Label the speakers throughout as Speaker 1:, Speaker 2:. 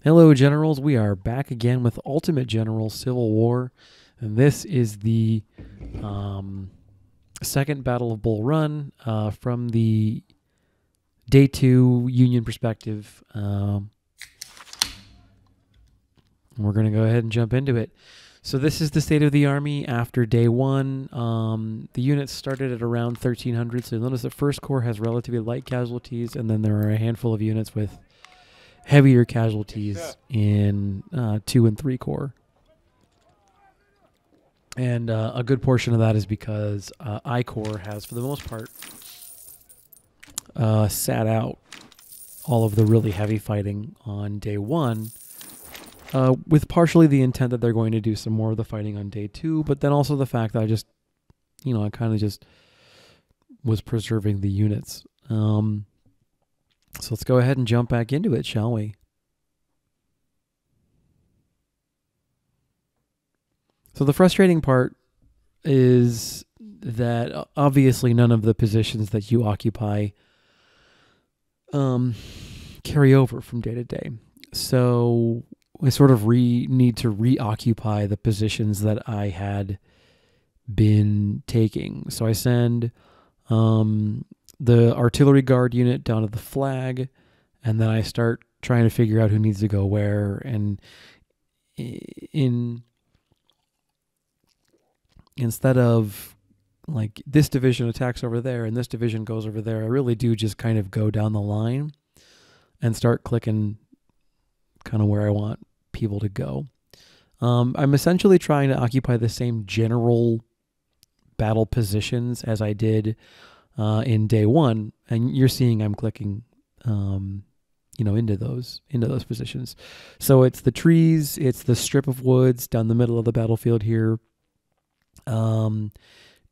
Speaker 1: Hello, Generals. We are back again with Ultimate General Civil War, and this is the second Battle of Bull Run from the Day 2 Union perspective. We're going to go ahead and jump into it. So this is the state of the Army after Day 1. The units started at around 1,300, so notice the 1st Corps has relatively light casualties, and then there are a handful of units with heavier casualties in 2 and 3 Corps. And a good portion of that is because I Corps has, for the most part, sat out all of the really heavy fighting on Day 1, with partially the intent that they're going to do some more of the fighting on Day 2, but then also the fact that I just, I kind of just was preserving the units. So let's go ahead and jump back into it, shall we? So the frustrating part is that obviously none of the positions that you occupy carry over from day to day. So I sort of need to reoccupy the positions that I had been taking. So I send the artillery guard unit down to the flag, and then I start trying to figure out who needs to go where. And instead of like this division attacks over there and this division goes over there, I really do just kind of go down the line and start clicking kind of where I want people to go. I'm essentially trying to occupy the same general battle positions as I did in Day 1, and you're seeing I'm clicking, into those positions. So it's the trees, it's the strip of woods down the middle of the battlefield here.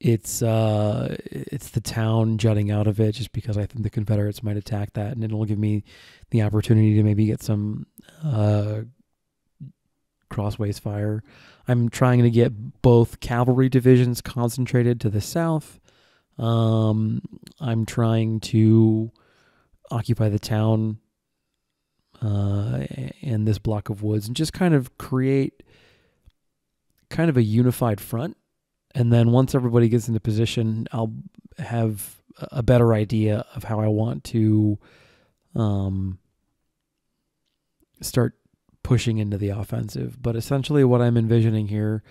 Speaker 1: It's the town jutting out of it, just because I think the Confederates might attack that, and it'll give me the opportunity to maybe get some crossways fire. I'm trying to get both cavalry divisions concentrated to the south. I'm trying to occupy the town and this block of woods and just kind of create kind of a unified front. And then once everybody gets into position, I'll have a better idea of how I want to start pushing into the offensive. But essentially what I'm envisioning here,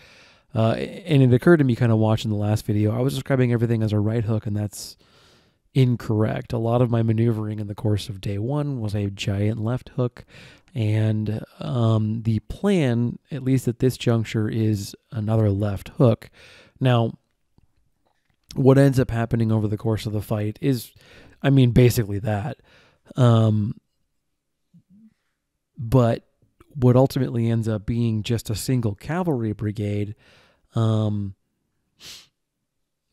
Speaker 1: and it occurred to me kind of watching the last video, I was describing everything as a right hook, and that's incorrect. A lot of my maneuvering in the course of Day 1 was a giant left hook, and the plan, at least at this juncture, is another left hook. Now, what ends up happening over the course of the fight is, basically that. But what ultimately ends up being just a single cavalry brigade,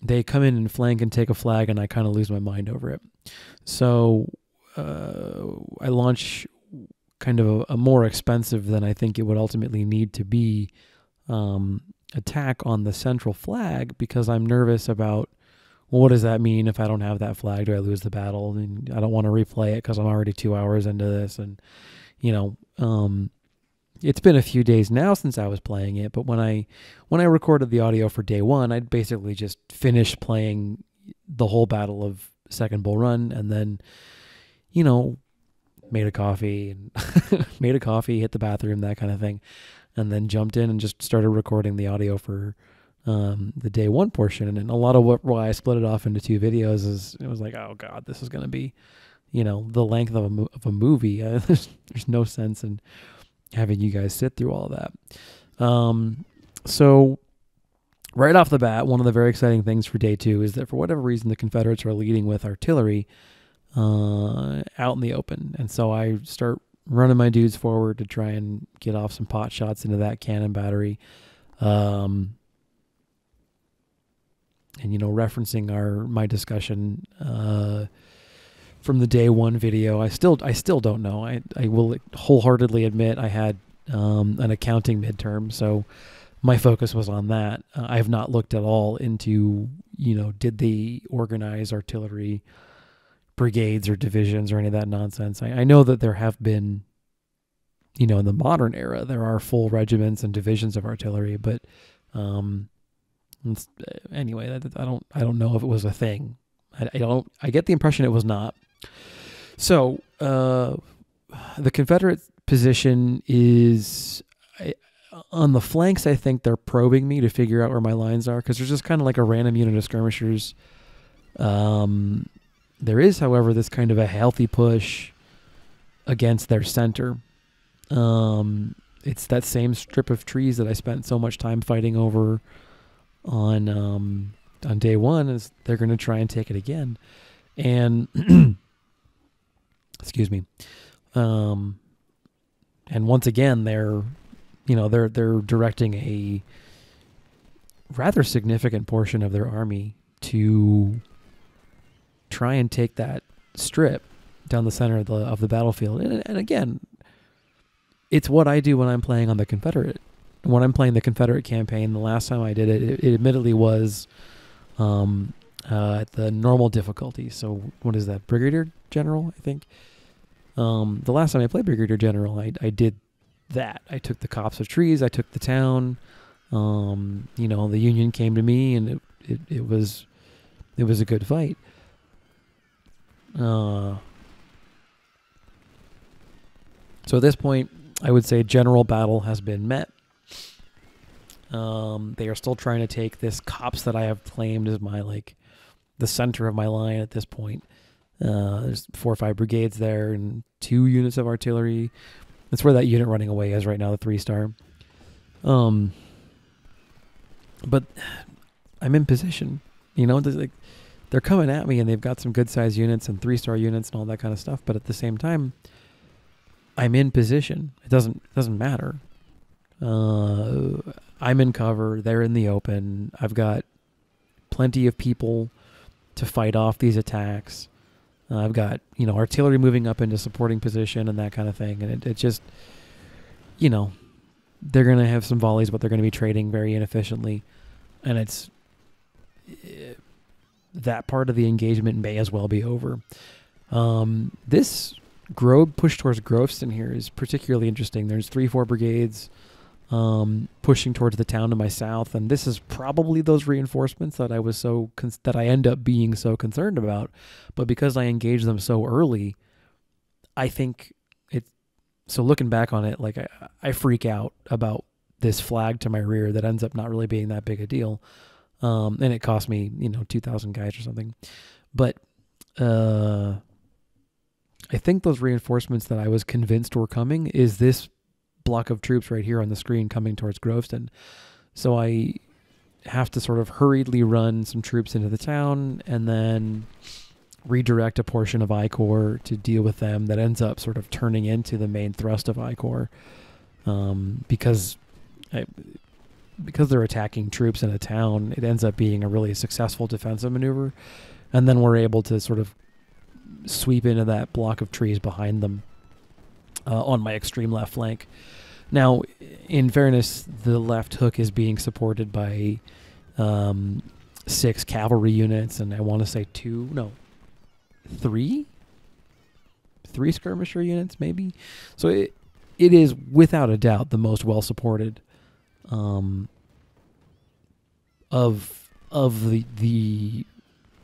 Speaker 1: they come in and flank and take a flag, and I kind of lose my mind over it. So I launch kind of a more expensive than I think it would ultimately need to be attack on the central flag, because I'm nervous about, well, what does that mean if I don't have that flag? Do I lose the battle? And I don't want to replay it because I'm already 2 hours into this, and it's been a few days now since I was playing it, but when I recorded the audio for Day 1, I'd basically just finished playing the whole battle of Second Bull Run, and then, made a coffee, hit the bathroom, that kind of thing, and then jumped in and just started recording the audio for the Day 1 portion. And a lot of why I split it off into 2 videos is it was like, oh God, this is going to be, the length of a movie. There's no sense in having you guys sit through all of that. So right off the bat, one of the very exciting things for Day 2 is that for whatever reason, the Confederates are leading with artillery out in the open. And so I start running my dudes forward to try and get off some pot shots into that cannon battery. And, referencing my discussion from the Day 1 video, I still don't know. I will wholeheartedly admit I had an accounting midterm, so my focus was on that. I have not looked at all into, did they organize artillery brigades or divisions or any of that nonsense. I know that there have been, in the modern era, there are full regiments and divisions of artillery, but anyway, I don't know if it was a thing. I get the impression it was not. So the Confederate position is on the flanks. I think they're probing me to figure out where my lines are, because there's just kind of like a random unit of skirmishers. There is, however, this kind of a healthy push against their center. It's that same strip of trees that I spent so much time fighting over on day one. Is they're going to try and take it again, and excuse me. And once again, they're directing a rather significant portion of their army to try and take that strip down the center of the battlefield. And again, it's what I do when I'm playing on the Confederate. When I'm playing the Confederate campaign, the last time I did it, it admittedly was at the normal difficulty. So what is that? Brigadier General, I think. The last time I played Brigadier General, I did that. I took the copse of trees. I took the town. The Union came to me, and it was a good fight. So at this point, I would say general battle has been met. They are still trying to take this copse that I have claimed as the center of my line at this point. There's 4 or 5 brigades there and 2 units of artillery. That's where that unit running away is right now, the 3-star. But I'm in position. They're coming at me, and they've got some good-sized units and 3-star units and all that kind of stuff. But at the same time, I'm in position. It doesn't matter. I'm in cover. They're in the open. I've got plenty of people to fight off these attacks. I've got, artillery moving up into supporting position and that kind of thing. And it just, they're going to have some volleys, but they're going to be trading very inefficiently. And that part of the engagement may as well be over. This push towards Groveston here is particularly interesting. There's 3-4 brigades pushing towards the town to my south, and this is probably those reinforcements that that I end up being so concerned about. But because I engaged them so early, I think so looking back on it, I freak out about this flag to my rear that ends up not really being that big a deal, and it cost me 2,000 guys or something. But I think those reinforcements that I was convinced were coming is this block of troops right here on the screen coming towards Groveston. So I have to sort of hurriedly run some troops into the town and then redirect a portion of I-Corps to deal with them. That ends up sort of turning into the main thrust of I-Corps, because they're attacking troops in a town. It ends up being a really successful defensive maneuver, and then we're able to sort of sweep into that block of trees behind them on my extreme left flank. Now, in fairness, the left hook is being supported by 6 cavalry units, and I want to say 3 skirmisher units, maybe. So it is without a doubt the most well supported of the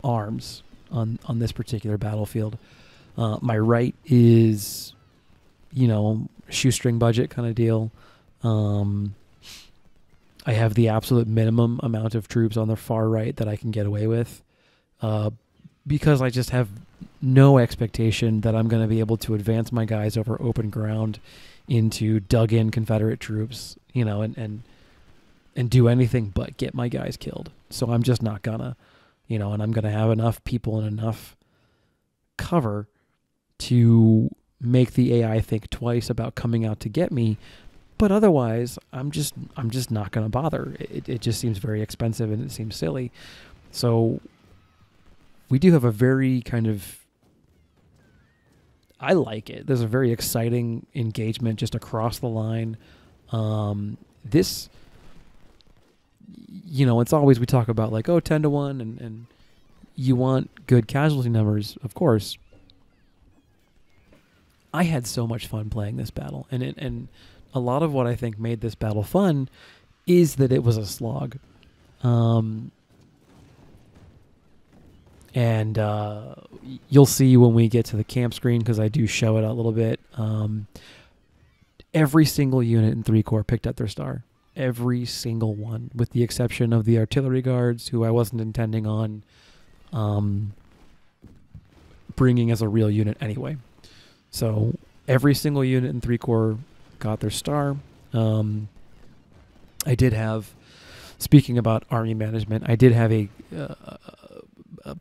Speaker 1: arms on this particular battlefield. My right is, shoestring budget kind of deal. I have the absolute minimum amount of troops on the far right that I can get away with, because I just have no expectation that I'm going to be able to advance my guys over open ground into dug-in Confederate troops, and do anything but get my guys killed. So I'm just not gonna, and I'm going to have enough people and enough cover to make the AI think twice about coming out to get me. But otherwise, I'm just not going to bother. It just seems very expensive, and it seems silly. So we do have a very kind of, I like it. There's a very exciting engagement just across the line. This, it's always, we talk about 10-1 and you want good casualty numbers, of course. I had so much fun playing this battle, and a lot of what I think made this battle fun is that it was a slog. And you'll see when we get to the camp screen, because I do show it a little bit. Every single unit in 3 Corps picked up their star. Every single one, with the exception of the artillery guards, who I wasn't intending on bringing as a real unit anyway. So every single unit in 3 Corps got their star. I did have, speaking about army management, I did have a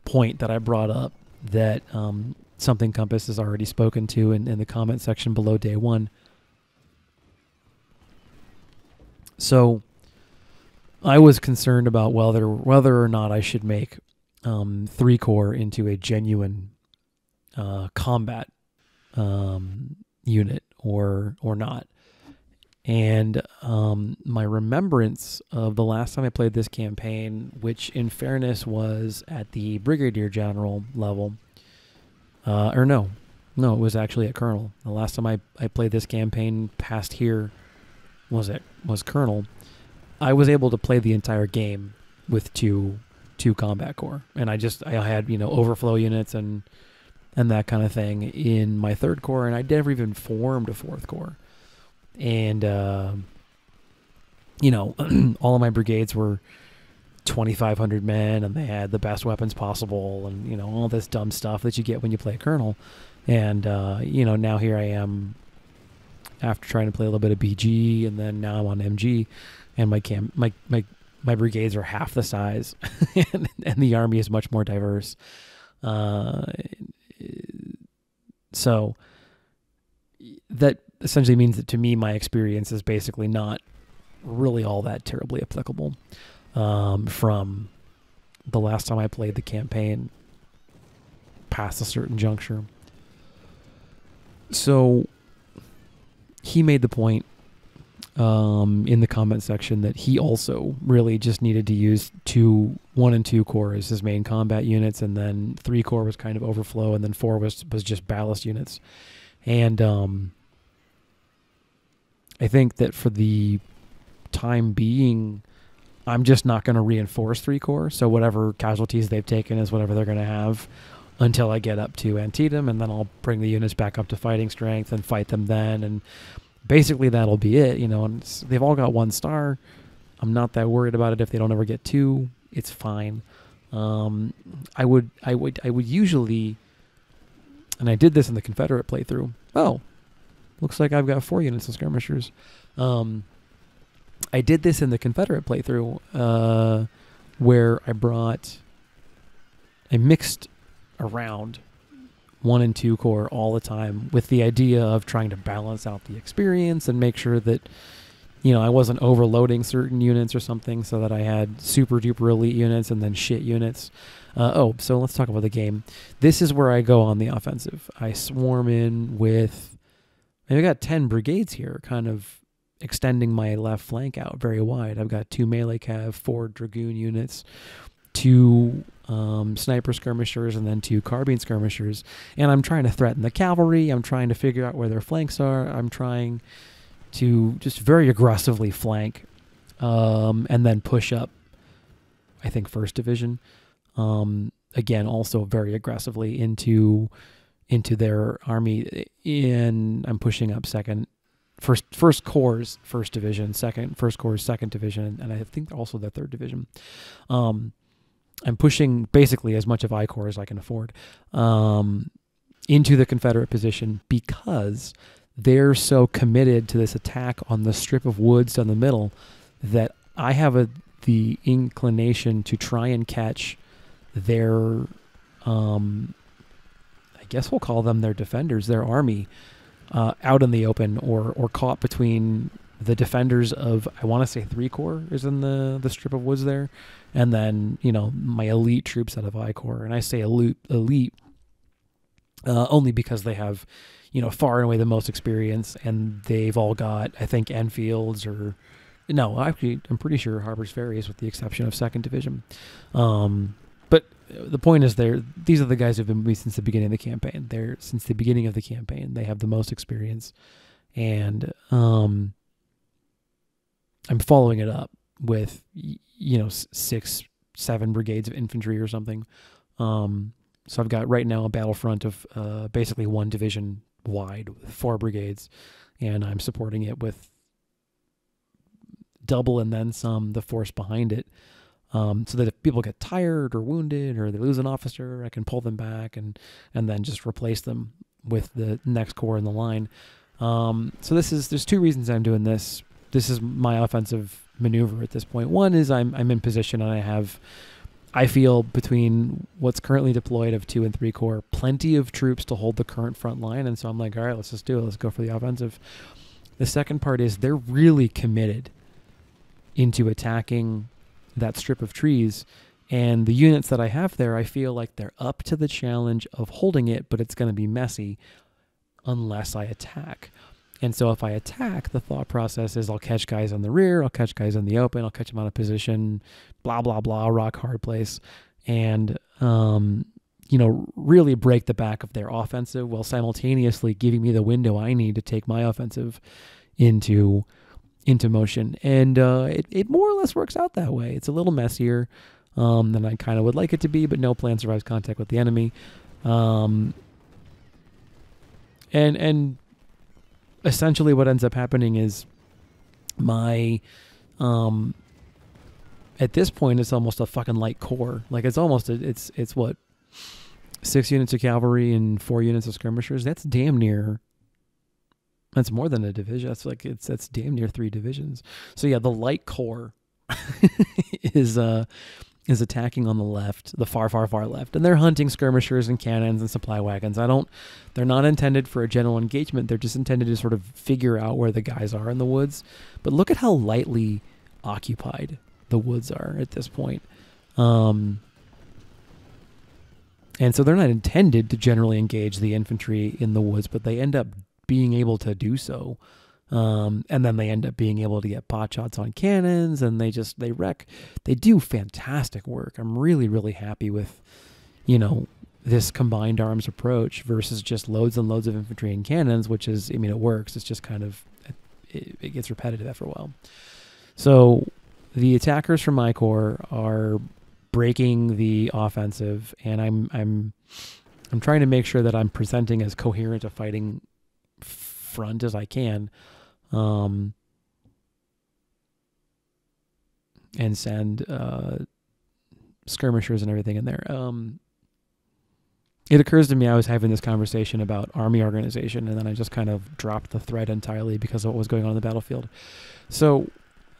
Speaker 1: point that I brought up that something Compass has already spoken to in the comment section below day 1. So I was concerned about whether or not I should make 3 Corps into a genuine combat unit or not. And my remembrance of the last time I played this campaign, which in fairness was at the Brigadier General level, no, it was actually at Colonel. The last time I played this campaign past here was Colonel. I was able to play the entire game with two combat corps, and I had overflow units and that kind of thing in my 3rd Corps, and I never even formed a 4th Corps. And, all of my brigades were 2,500 men, and they had the best weapons possible, and, all this dumb stuff that you get when you play a Colonel. And, now here I am after trying to play a little bit of BG, and then now I'm on MG, and my brigades are half the size, and the army is much more diverse. So that essentially means that to me, my experience is basically not really all that terribly applicable from the last time I played the campaign past a certain juncture. So he made the point in the comment section that he also really just needed to use 1 and 2 Corps as his main combat units, and then 3 Corps was kind of overflow, and then 4 was just ballast units. And I think that for the time being, I'm just not going to reinforce 3 Corps. So whatever casualties they've taken is whatever they're going to have until I get up to Antietam, and then I'll bring the units back up to fighting strength and fight them then. And basically that'll be it, and they've all got 1 star. I'm not that worried about it if they don't ever get 2. It's fine. I would usually, and I did this in the Confederate playthrough. Oh, looks like I've got 4 units of skirmishers. I did this in the Confederate playthrough where I mixed around 1 and 2 Corps all the time with the idea of trying to balance out the experience and make sure that, I wasn't overloading certain units or something, so that I had super duper elite units and then shit units. So let's talk about the game. This is where I go on the offensive. I swarm in with, I got 10 brigades here, kind of extending my left flank out very wide. I've got 2 melee cav, 4 dragoon units, 2 sniper skirmishers, and then 2 carbine skirmishers. And I'm trying to threaten the cavalry. I'm trying to figure out where their flanks are. I'm trying to just very aggressively flank and then push up, I think, 1st Division. Again, also very aggressively into their army. And I'm pushing up First Corps' 1st Division, First Corps' 2nd Division, and I think also the 3rd Division. I'm pushing basically as much of I Corps as I can afford into the Confederate position, because they're so committed to this attack on the strip of woods down the middle that I have the inclination to try and catch their, I guess we'll call them their defenders, their army, out in the open, or caught between the defenders of, I want to say 3 Corps is in the strip of woods there, and then my elite troops out of I Corps. And I say elite only because they have far and away the most experience, and they've all got, I think, Enfields, or no, actually I'm pretty sure Harper's Ferry is, with the exception of 2nd Division. But the point is these are the guys who've been with me since the beginning of the campaign. Since the beginning of the campaign. They have the most experience. And I'm following it up with, 6, 7 brigades of infantry or something. So I've got right now a battlefront of basically 1 division wide with 4 brigades, and I'm supporting it with double and then some the force behind it, so that if people get tired or wounded or they lose an officer, I can pull them back and then just replace them with the next corps in the line. So there's 2 reasons I'm doing this. This is my offensive maneuver at this point. One is I'm in position and I feel between what's currently deployed of 2 and 3 corps, plenty of troops to hold the current front line. And so I'm like, all right, let's just do it. Let's go for the offensive. The second part is they're really committed into attacking that strip of trees. And the units that I have there, I feel like they're up to the challenge of holding it, but it's going to be messy unless I attack. And so if I attack, the thought process is I'll catch guys on the rear, I'll catch guys in the open, I'll catch them out of position, blah, blah, blah, rock hard place, and, really break the back of their offensive while simultaneously giving me the window I need to take my offensive into motion. And it more or less works out that way. It's a little messier than I kind of would like it to be, but no plan survives contact with the enemy. And essentially what ends up happening is my, at this point, it's almost a fucking light corps. Like it's almost, it's what, 6 units of cavalry and 4 units of skirmishers. That's damn near, that's more than a division. That's damn near 3 divisions. So yeah, the light corps is attacking on the left, the far, far, far left. And they're hunting skirmishers and cannons and supply wagons. They're not intended for a general engagement. They're just intended to sort of figure out where the guys are in the woods. But look at how lightly occupied the woods are at this point. And so they're not intended to generally engage the infantry in the woods, but they end up being able to do so. And then they end up being able to get pot shots on cannons, and they wreck. They do fantastic work. I'm really, really happy with, this combined arms approach versus just loads and loads of infantry and cannons, which is, it works. It's just kind of, it gets repetitive after a while. So the attackers from my corps are breaking the offensive, and I'm trying to make sure that I'm presenting as coherent a fighting front as I can. And send skirmishers and everything in there. It occurs to me I was having this conversation about army organization, and then I just kind of dropped the thread entirely because of what was going on in the battlefield. So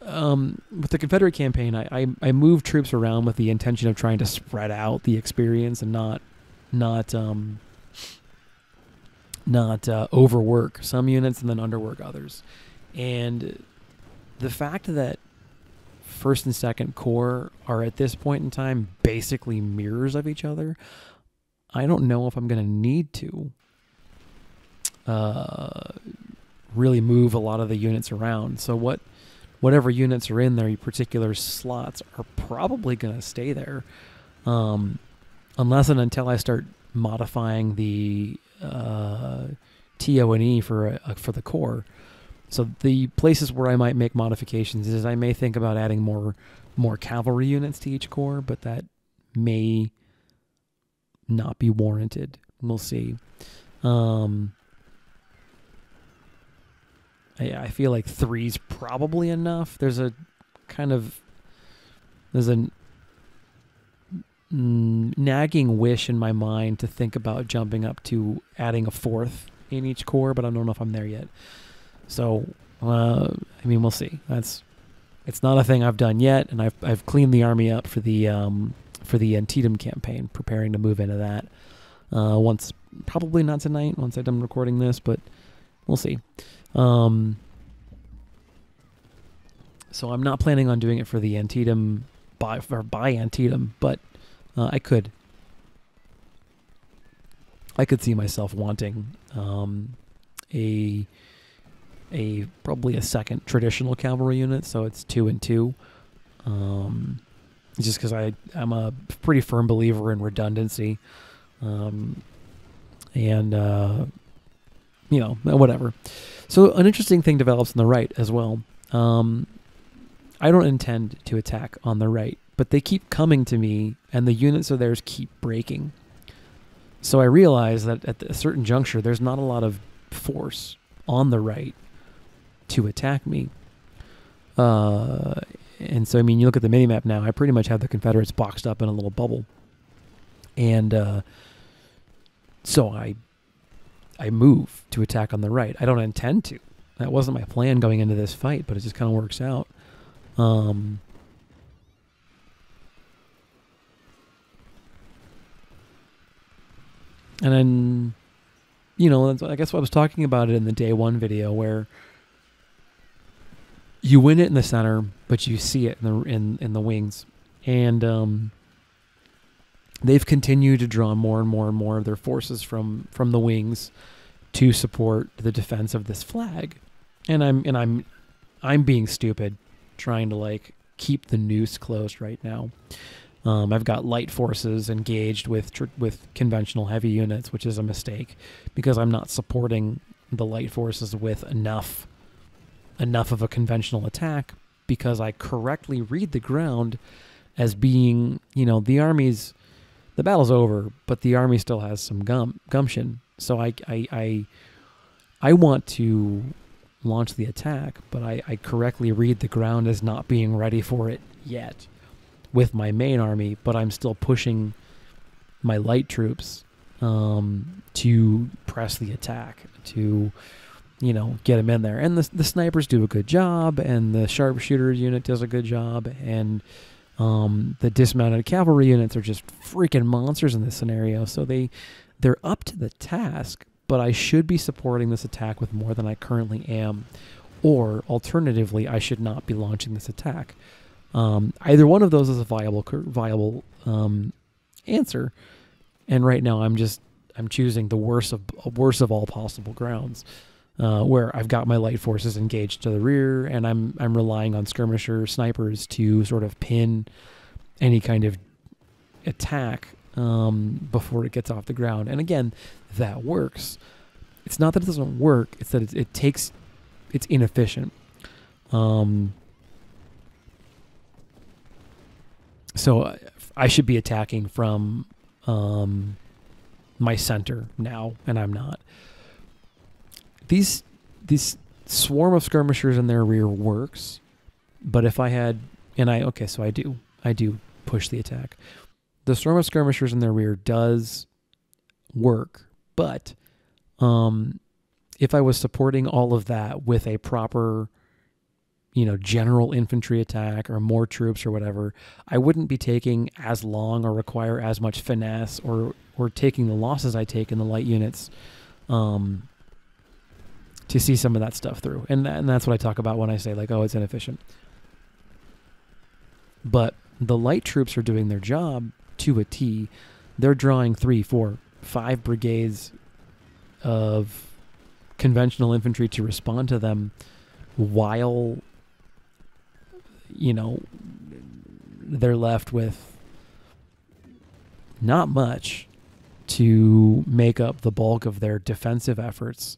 Speaker 1: with the Confederate campaign, I moved troops around with the intention of trying to spread out the experience and not overwork some units and then underwork others. And the fact that 1st and 2nd Corps are at this point in time basically mirrors of each other, I don't know if I'm going to need to really move a lot of the units around. So whatever units are in their particular slots are probably going to stay there, unless and until I start modifying the TO&E for the Corps. So the places where I might make modifications is I may think about adding more cavalry units to each corps, but that may not be warranted. We'll see. I feel like 3's probably enough. There's a nagging wish in my mind to think about jumping up to adding a 4th in each corps, but I don't know if I'm there yet. So, we'll see. It's not a thing I've done yet, and I've cleaned the army up for the Antietam campaign, preparing to move into that. Once, probably not tonight, once I'm done recording this, but we'll see. So I'm not planning on doing it for the Antietam by Antietam, but I could see myself wanting probably a 2nd traditional cavalry unit, so it's 2 and 2, just because I'm a pretty firm believer in redundancy, and whatever. So an interesting thing develops on the right as well. I don't intend to attack on the right, but they keep coming to me, and the units of theirs keep breaking. So I realize that at a certain juncture, there's not a lot of force on the right to attack me. And so, I mean, you look at the minimap now, I pretty much have the Confederates boxed up in a little bubble. And so I move to attack on the right. I don't intend to. That wasn't my plan going into this fight, but it just kind of works out. And then, I guess I was talking about it in the day one video, where you win it in the center, but you see it in the wings. And they've continued to draw more and more and more of their forces from the wings to support the defense of this flag. And I'm being stupid, trying to keep the noose closed right now. I've got light forces engaged with conventional heavy units, which is a mistake, because I'm not supporting the light forces with enough of a conventional attack, because I correctly read the ground as being, the battle's over, but the army still has some gumption. So I want to launch the attack, but I correctly read the ground as not being ready for it yet with my main army, but I'm still pushing my light troops to press the attack, to get them in there. And the snipers do a good job, and the sharpshooter unit does a good job, and the dismounted cavalry units are just freaking monsters in this scenario. So they're up to the task, but I should be supporting this attack with more than I currently am. Or alternatively, I should not be launching this attack. Either one of those is a viable answer. And right now I'm choosing the worst of all possible grounds. Where I've got my light forces engaged to the rear, and I'm relying on skirmisher snipers to sort of pin any kind of attack before it gets off the ground. And again, that works. It's not that it doesn't work; it's that it's inefficient. So I should be attacking from my center now, and I'm not. These swarm of skirmishers in their rear works, but if I had, so I do push the attack. The swarm of skirmishers in their rear does work, but if I was supporting all of that with a proper, general infantry attack or more troops or whatever, I wouldn't be taking as long or require as much finesse or taking the losses I take in the light units. To see some of that stuff through. And that's what I talk about when I say, it's inefficient. But the light troops are doing their job to a T. They're drawing 3, 4, 5 brigades of conventional infantry to respond to them, while, they're left with not much to make up the bulk of their defensive efforts.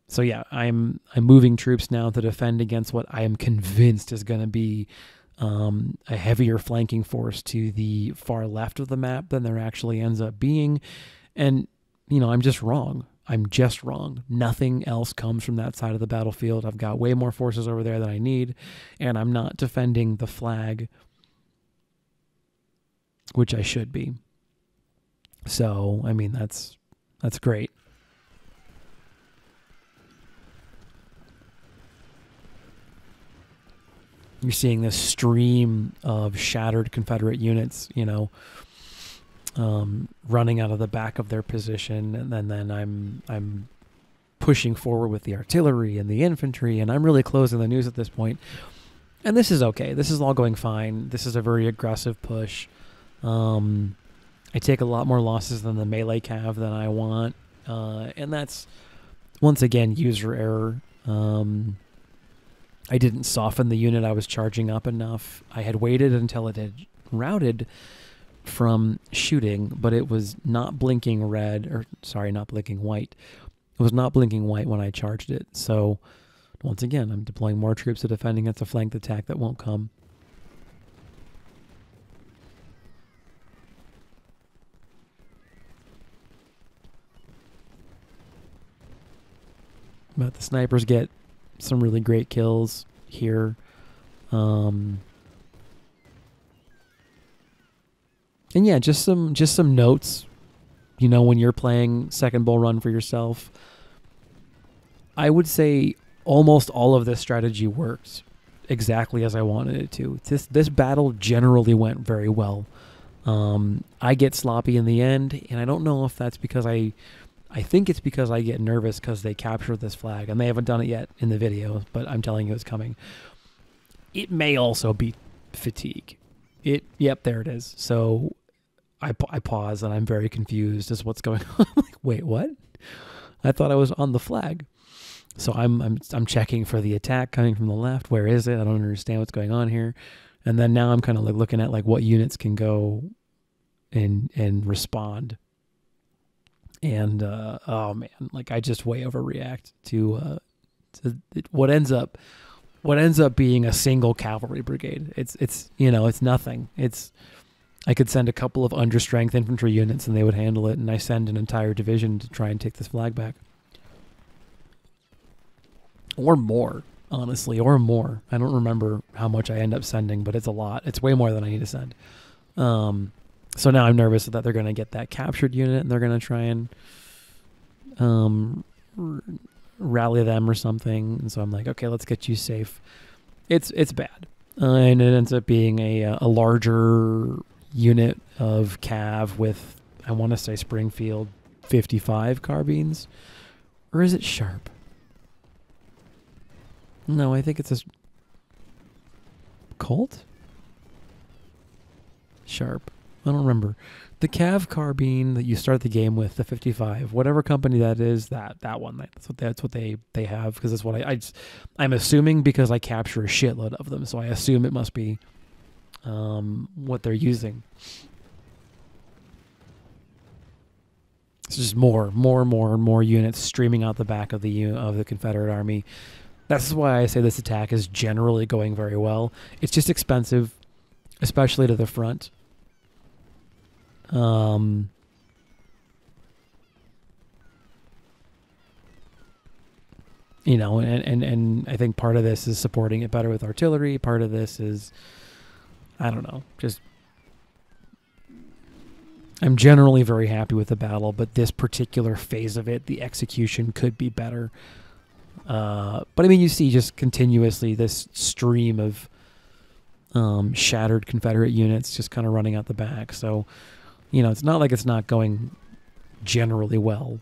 Speaker 1: So yeah, I'm moving troops now to defend against what I am convinced is going to be a heavier flanking force to the far left of the map than there actually ends up being. And, I'm just wrong. Nothing else comes from that side of the battlefield. I've got way more forces over there than I need, and I'm not defending the flag, which I should be. So, I mean, that's great. You're seeing this stream of shattered Confederate units, running out of the back of their position, and then I'm pushing forward with the artillery and the infantry, and I'm really closing the news at this point. And this is okay. This is all going fine. This is a very aggressive push. I take a lot more losses than the melee cav than I want, and that's once again user error. I didn't soften the unit I was charging up enough. I had waited until it had routed from shooting, but it was not blinking red, or sorry, not blinking white. It was not blinking white when I charged it. So once again, I'm deploying more troops to defend against a flanked attack that won't come. But the snipers get some really great kills here. And yeah, just some notes. You know, when you're playing Second Bull Run for yourself, I would say almost all of this strategy worked exactly as I wanted it to. This battle generally went very well. I get sloppy in the end, and I don't know if that's because I think it's because I get nervous because they capture this flag, and they haven't done it yet in the video, but I'm telling you it's coming. It may also be fatigue. Yep, there it is. So I pause, and I'm very confused as what's going on. I'm like, wait, what? I thought I was on the flag. So I'm checking for the attack coming from the left. Where is it? I don't understand what's going on here. And then now I'm kind of like looking at like what units can go and respond. And oh man, like I just way overreact to what ends up being a single cavalry brigade. It's you know, it's nothing. I could send a couple of understrength infantry units and they would handle it, and I send an entire division to try and take this flag back. Or more, honestly, or more. I don't remember how much I end up sending, but it's a lot. It's way more than I need to send. So now I'm nervous that they're going to get that captured unit and they're going to try and rally them or something. And so I'm like, okay, let's get you safe. It's bad. And it ends up being a larger unit of cav with, I want to say Springfield 55 carbines. Or is it Sharp? No, I think it's a Colt? Sharp. I don't remember. The Cav carbine that you start the game with, the 55, whatever company that is, that one. That's what they have, because that's what I'm assuming, because I capture a shitload of them, so I assume it must be what they're using. It's just more units streaming out the back of the Confederate Army. That's why I say this attack is generally going very well. It's just expensive, especially to the front. You know, and I think part of this is supporting it better with artillery. Part of this is, I don't know, just I'm generally very happy with the battle, but this particular phase of it, the execution could be better. But I mean, you see just continuously this stream of shattered Confederate units just kind of running out the back. So, you know, it's not like it's not going generally well.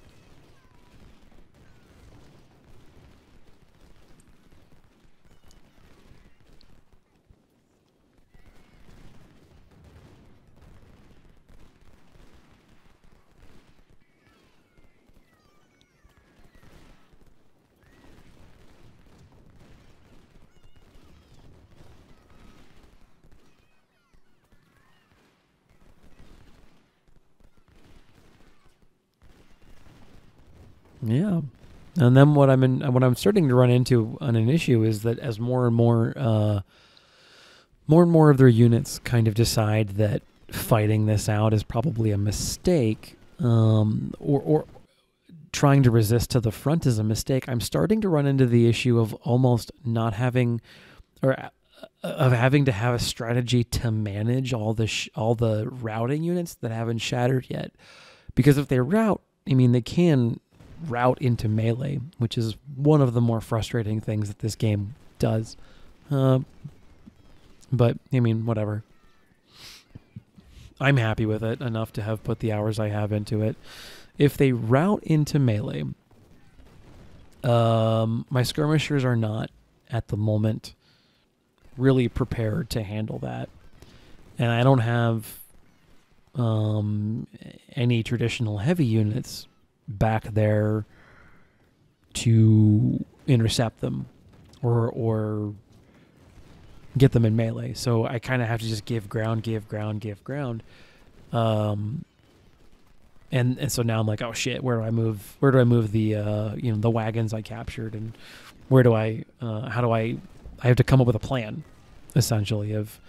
Speaker 1: Yeah. And then what I'm starting to run into on an issue is that as more and more of their units kind of decide that fighting this out is probably a mistake, or trying to resist to the front is a mistake, I'm starting to run into the issue of almost not having, or of having to have a strategy to manage all the routing units that haven't shattered yet. Because if they route, I mean, they can route into melee, which is one of the more frustrating things that this game does. But I mean, whatever. I'm happy with it enough to have put the hours I have into it. If they route into melee, my skirmishers are not at the moment really prepared to handle that, and I don't have any traditional heavy units back there to intercept them or get them in melee. So I kind of have to just give ground, give ground, give ground. And so now I'm like, oh shit, where do I move the the wagons I captured, and how do I have to come up with a plan, essentially, of,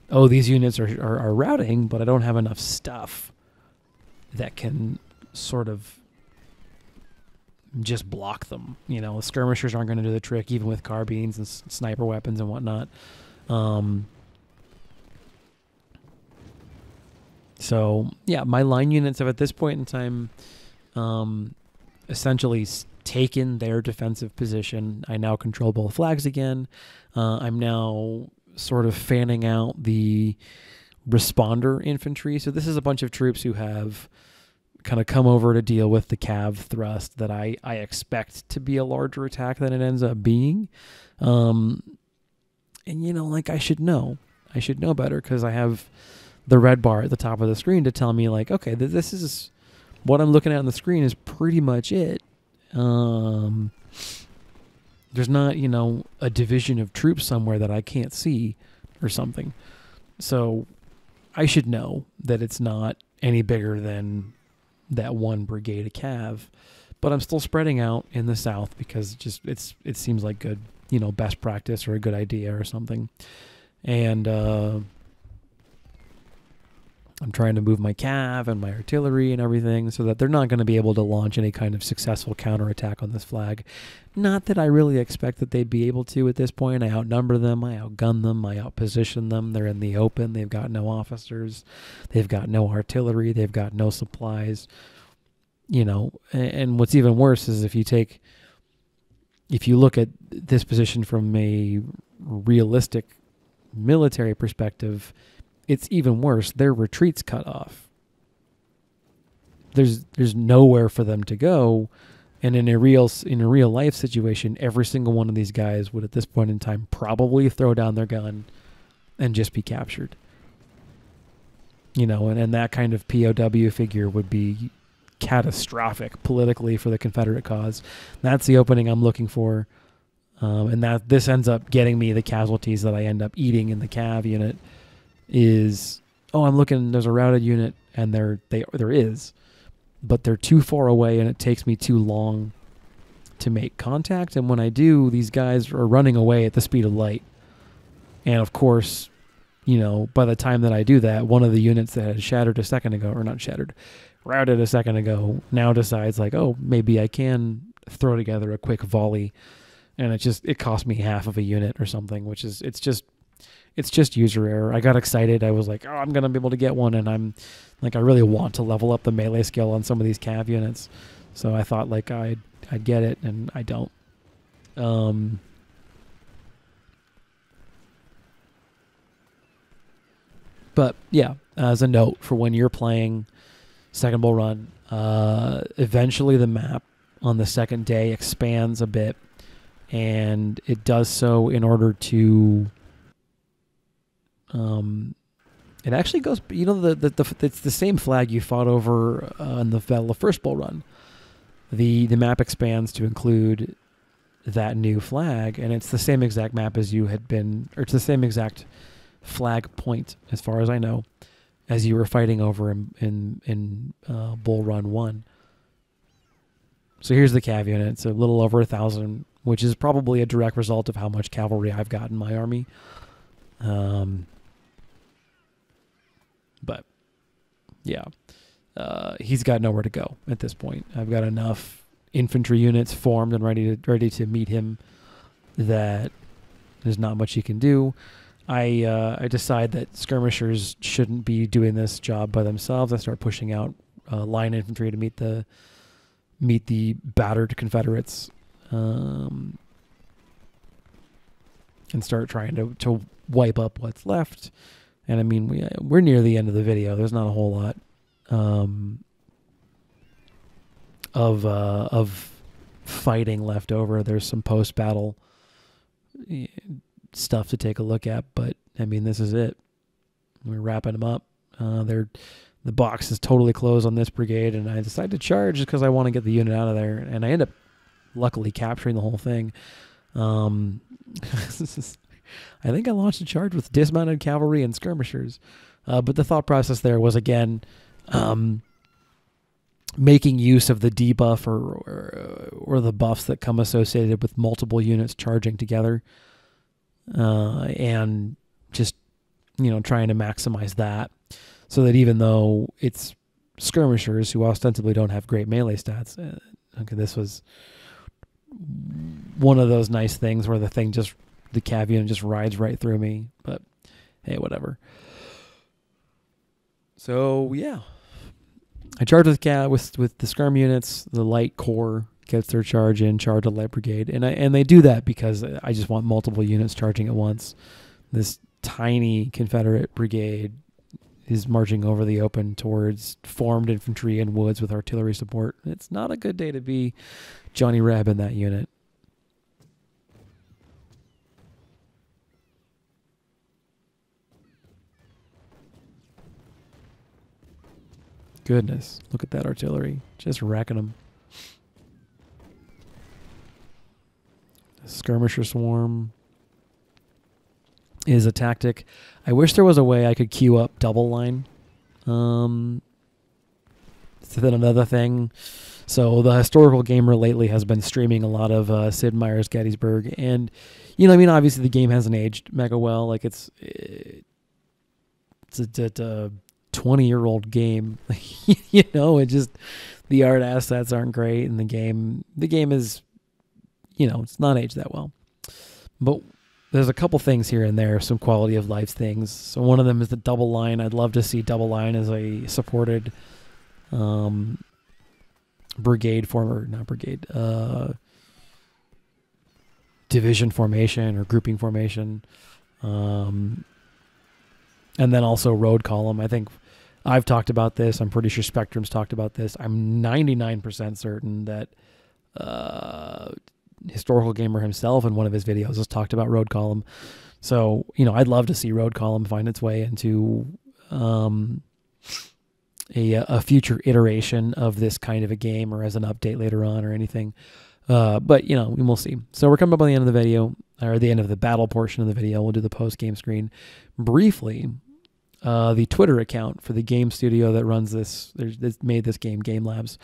Speaker 1: oh, these units are routing, but I don't have enough stuff that can sort of just block them. The skirmishers aren't going to do the trick, even with carbines and sniper weapons and whatnot. So yeah, my line units have at this point in time essentially taken their defensive position. I now control both flags again. I'm now sort of fanning out the responder infantry. So this is a bunch of troops who have kind of come over to deal with the cav thrust that I expect to be a larger attack than it ends up being. And I should know better, because I have the red bar at the top of the screen to tell me, like, okay, this is what I'm looking at on the screen is pretty much it. There's not, a division of troops somewhere that I can't see or something. So I should know that it's not any bigger than that one brigade of cav, but I'm still spreading out in the south because it seems like good, best practice or a good idea or something. And I'm trying to move my cav and my artillery and everything so that they're not going to be able to launch any kind of successful counterattack on this flag. Not that I really expect that they'd be able to at this point. I outnumber them, I outgun them, I outposition them. They're in the open. They've got no officers. They've got no artillery. They've got no supplies. And what's even worse is if you look at this position from a realistic military perspective, it's even worse. Their retreat's cut off. There's nowhere for them to go, and in a real life situation, every single one of these guys would at this point in time probably throw down their gun and just be captured. And that kind of POW figure would be catastrophic politically for the Confederate cause. That's the opening I'm looking for, and that this ends up getting me the casualties that I end up eating in the cav unit. Is, I'm looking, there's a routed unit, and there is, but they're too far away, and it takes me too long to make contact. And when I do, these guys are running away at the speed of light. And of course, by the time that I do that, one of the units that had routed a second ago, now decides, like, oh, maybe I can throw together a quick volley, and it cost me half of a unit or something, which is, it's just user error. I got excited. I was like, oh, I'm going to be able to get one. And I'm like, I really want to level up the melee skill on some of these cav units. So I thought, like, I'd get it, and I don't. But yeah, as a note for when you're playing Second Bull Run, eventually the map on the second day expands a bit, and it does so in order to it actually goes, it's the same flag you fought over in the Battle of First Bull Run. The map expands to include that new flag, and it's the same exact map as you had been, or it's the same exact flag point, as far as I know, as you were fighting over in Bull Run 1. So here's the cav unit. It's a little over 1,000, which is probably a direct result of how much cavalry I've got in my army. But yeah, he's got nowhere to go at this point. I've got enough infantry units formed and ready to meet him that there's not much he can do. I decide that skirmishers shouldn't be doing this job by themselves. I start pushing out line infantry to meet the battered Confederates, and start trying to wipe up what's left. And I mean, we're near the end of the video. There's not a whole lot of fighting left over. There's some post-battle stuff to take a look at, but I mean, this is it. We're wrapping them up. The box is totally closed on this brigade, and I decide to charge just because I want to get the unit out of there. And I end up luckily capturing the whole thing. I think I launched a charge with dismounted cavalry and skirmishers. But the thought process there was, again, making use of the debuff or the buffs that come associated with multiple units charging together, and just, trying to maximize that, so that even though it's skirmishers who ostensibly don't have great melee stats, this was one of those nice things where the cav unit just rides right through me. But hey, whatever. So yeah, I charge with the skirm units. The light corps gets their charge in, charge a light brigade, and they do that because I just want multiple units charging at once. This tiny Confederate brigade is marching over the open towards formed infantry and woods with artillery support. It's not a good day to be Johnny Reb in that unit. Goodness, look at that artillery. Just wrecking them. Skirmisher swarm is a tactic. I wish there was a way I could queue up double line. It's then another thing. So the historical gamer lately has been streaming a lot of Sid Meier's Gettysburg, and obviously the game hasn't aged mega well. Like it's a 20-year-old game. It just, the art assets aren't great, and the game is, it's not aged that well. But there's a couple things here and there, some quality of life things. So one of them is the double line. I'd love to see double line as a supported division formation or grouping formation. And then also road column. I think I've talked about this. I'm pretty sure Spectrum's talked about this. I'm 99% certain that Historical Gamer himself in one of his videos has talked about road column. So, I'd love to see road column find its way into a future iteration of this kind of a game, or as an update later on or anything. But, we'll see. So we're coming up on the end of the video, or the end of the battle portion of the video. We'll do the post-game screen. Briefly, the Twitter account for the game studio that runs this, that made this game, Game Labs,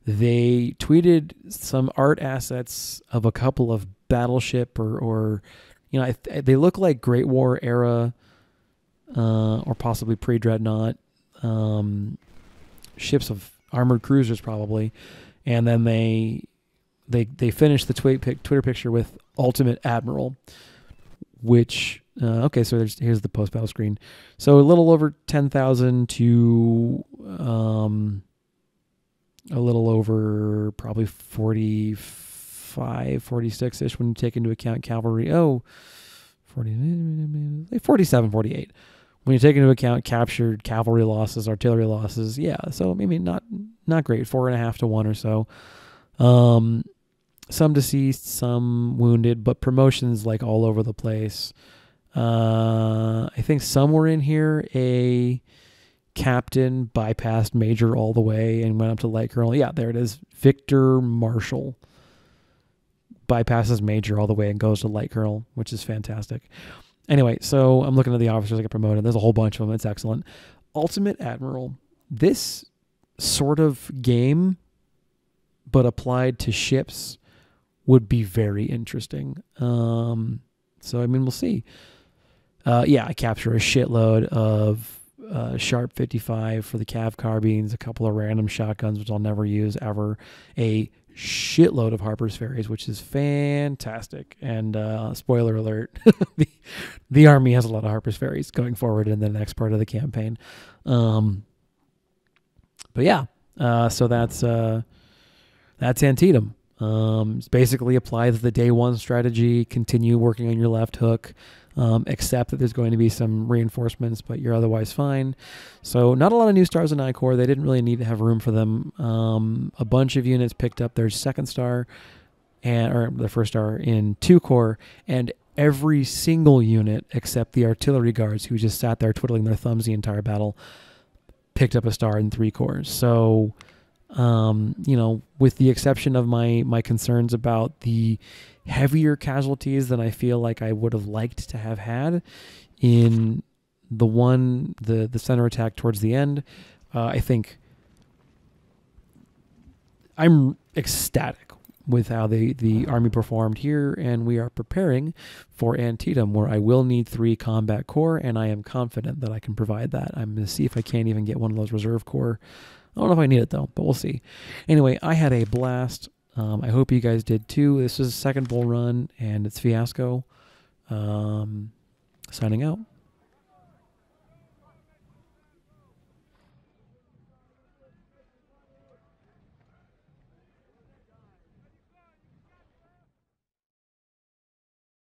Speaker 1: they tweeted some art assets of a couple of battleship or they look like Great War era or possibly pre-Dreadnought ships of armored cruisers probably. And then they finished the Twitter picture with Ultimate Admiral, which okay, so here's the post-battle screen. So a little over 10,000 to a little over probably 45, 46-ish when you take into account cavalry. 47, 48. When you take into account captured cavalry losses, artillery losses, yeah. So maybe not great, 4.5 to 1 or so. Some deceased, some wounded, but promotions like all over the place. I think somewhere in here a captain bypassed major all the way and went up to light colonel. Yeah, there it is. Victor Marshall bypasses major all the way and goes to light colonel, which is fantastic. Anyway, so I'm looking at the officers that get promoted. There's a whole bunch of them. It's excellent. Ultimate Admiral. This sort of game, but applied to ships, would be very interesting. So, we'll see. I capture a shitload of Sharp 55 for the Cav carbines, a couple of random shotguns, which I'll never use ever, a shitload of Harper's Ferries, which is fantastic. And spoiler alert, the Army has a lot of Harper's Ferries going forward in the next part of the campaign. So that's Antietam. It's basically applies the day one strategy, continue working on your left hook, except that there's going to be some reinforcements, but you're otherwise fine. So not a lot of new stars in I Corps. They didn't really need to have room for them. A bunch of units picked up their second star or their first star in 2 Corps, and every single unit except the artillery guards who just sat there twiddling their thumbs the entire battle picked up a star in 3 Corps. So You know, with the exception of my concerns about the heavier casualties than I feel like I would have liked to have had in the center attack towards the end. I think I'm ecstatic with how the army performed here, and we are preparing for Antietam, where I will need 3 combat corps, and I am confident that I can provide that. I'm going to see if I can't even get one of those reserve corps. I don't know if I need it, though, but we'll see. Anyway, I had a blast. I hope you guys did, too. This is a second bull run, and it's Fiasco. Signing out.